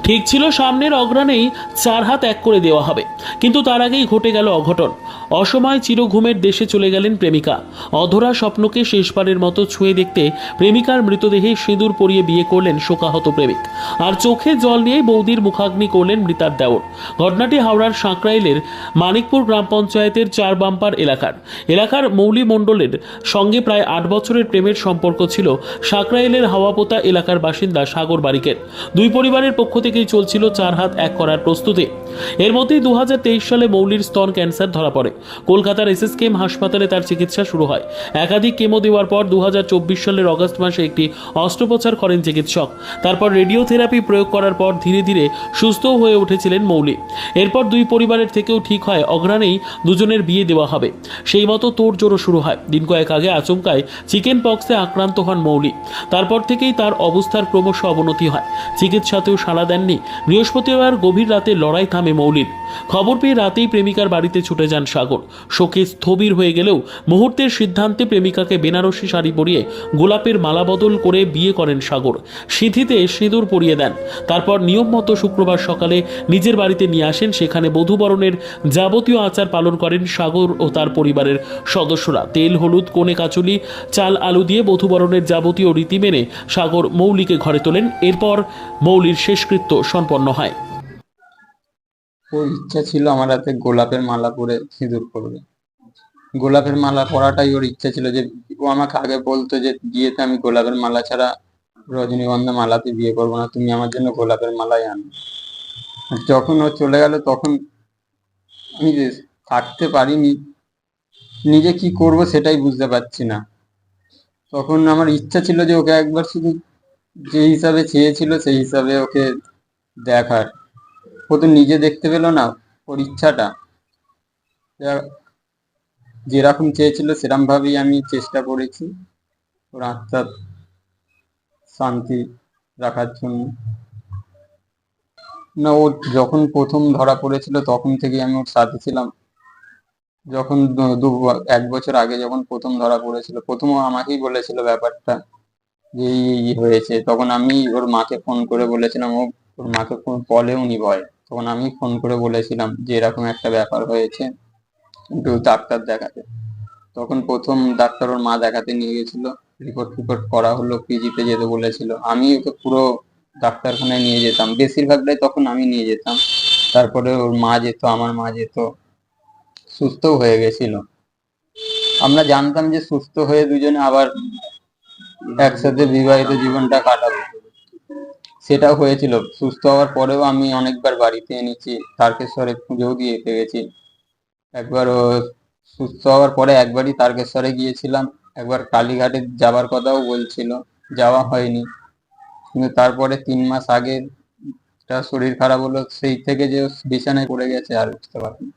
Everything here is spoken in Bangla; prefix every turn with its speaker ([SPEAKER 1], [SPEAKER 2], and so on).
[SPEAKER 1] ঠিক ছিল সামনের অগ্রাণেই 4 হাত এক করে দেওয়া হবে, কিন্তু তার আগেই ঘটে গেল অঘটন। অসময় চিরঘুমের দেশে চলে গেলেন প্রেমিকা। অধরা স্বপ্নকে শেষবারের মতো ছুঁয়ে দেখতে প্রেমিকার মৃতদেহে সিঁদুর পরিয়ে বিয়ে করলেন শোকাহত প্রেমিক। আর চোখে জল নিয়েই বৌদির মুখাগ্নি করলেন মৃতার দেওর। ঘটনাটি হাওড়ার সাঁকরাইলের মানিকপুর গ্রাম পঞ্চায়েতের 4 বাম্পার এলাকার মৌলি মণ্ডলের সঙ্গে প্রায় 8 বছরের প্রেমের সম্পর্ক ছিল সাঁকরাইলের হাওয়াপোতা এলাকার বাসিন্দা সাগর বারিকের। দুই পরিবারের পক্ষ থেকেই চলছিল 4 হাত এক করার প্রস্তুতি। এর মধ্যেই 2023 সালে মৌলির স্তন ক্যান্সার ধরা পড়ে। কলকাতার এসএসকেএম হাসপাতালে তার চিকিৎসা শুরু হয়। একাধিক কেমো দেওয়ার পর 2024 সালের অগস্ট মাসে একটি অস্ত্রোপচার করেন চিকিৎসক। তারপর রেডিওথেরাপি প্রয়োগ করার পর ধীরে ধীরে সুস্থ হয়ে উঠেছিলেন মৌলি। এরপর দুই পরিবারের থেকেও ঠিক হয় অগ্রাণেই দুজনের বিয়ে দেওয়া হবে। সেই মতো তোড়জোড়ও শুরু হয়। দিন কয়েক আগে আচমকায় চিকেন পক্সে আক্রান্ত হন মৌলি। তারপর থেকেই তার অবস্থার ক্রমশ অবনতি হয়। চিকিৎসাতেও সাড়া দেননি। বৃহস্পতিবার গভীর রাতে লড়াই থামে মৌলির। খবর পেয়ে রাতেই প্রেমিকার বাড়িতে ছুটে যান সাগর। শোকে স্থবির হয়ে গেলেও মুহূর্তের সিদ্ধান্তে প্রেমিকাকে বেনারসি শাড়ি পরিয়ে গোলাপের মালা বদল করে বিয়ে করেন সাগর। সিঁথিতে সিঁদুর পরিয়ে দেন। তারপর নিয়ম মতো শুক্রবার সকালে নিজের বাড়িতে নিয়ে আসেন। সেখানে বধূবরণের যাবতীয় আচার পালন করেন সাগর ও তার পরিবারের সদস্যরা। তেল, হলুদ, কোণে কাচুলি, চাল, আলু দিয়ে বধূবরণের যাবতীয় রীতি মেনে সাগর মৌলিকে ঘরে তোলেন। এরপর মৌলির শেষকৃত্য সম্পন্ন হয়।
[SPEAKER 2] ওর ইচ্ছা ছিল আমার হাতে গোলাপের মালা পরে সিঁদুর পরবে। গোলাপের মালা পরাটাই ওর ইচ্ছা ছিল। যে ও আমাকে আগে বলতো যে বিয়েতে আমি গোলাপের মালা ছাড়া রজনীগন্ধা মালাতে বিয়ে করবো না, তুমি আমার জন্য গোলাপের মালাই আনো। আর যখন ও চলে গেল তখন আমি যে থাকতে পারিনি, নিজে কি করব সেটাই বুঝতে পারছি না। তখন আমার ইচ্ছা ছিল যে ওকে একবার শুধু যে হিসাবে চেয়েছিল সেই হিসাবে ওকে দেখার। ও তো নিজে দেখতে পেলো না ওর ইচ্ছাটা। যেরকম চেয়েছিল সেরকম ভাবেই আমি চেষ্টা করেছি ওর আত্মার শান্তি রাখার জন্য। না, ও যখন প্রথম ধরা পড়েছিল তখন থেকে আমি ওর সাথে ছিলাম। যখন 1 বছর আগে যখন প্রথম ধরা পড়েছিল, প্রথম ও আমাকেই বলেছিল ব্যাপারটা যে এই হয়েছে। তখন আমি ওর মাকে ফোন করে বলেছিলাম, ওর মাকে বলেও নি ভয়। তখন আমি ফোন করে বলেছিলাম যে এরকম একটা ব্যাপার হয়েছে, একটু ডাক্তার দেখাতে। তখন প্রথম ডাক্তার ওর মা দেখাতে নিয়ে গেছিল। রিপোর্ট ফিপোর্ট করা হলো, পিজিতে যেতে বলেছিল। আমি ওকে পুরো ডাক্তারখানায় নিয়ে যেতাম, বেশিরভাগটাই তখন আমি নিয়ে যেতাম। তারপরে ওর মা যেত, আমার মা যেত। সুস্থও হয়ে গেছিল। আমরা জানতাম যে সুস্থ হয়ে দুজনে আবার একসাথে বিবাহিত জীবনটা কাটাবো। সেটাও হয়েছিল। সুস্থ হওয়ার পরেও আমি অনেকবার বাড়িতে এনেছি, তারকেশ্বরে পুজোও দিয়ে এসে গেছি। একবার ও সুস্থ হওয়ার পরে একবারই তারকেশ্বরে গিয়েছিলাম, একবার কালীঘাটে যাবার কথাও বলছিল, যাওয়া হয়নি। কিন্তু তারপরে 3 মাস আগে তার শরীর খারাপ হলো, সেই থেকে যে বিছানায় পড়ে গেছে আর বুঝতে পারিনি।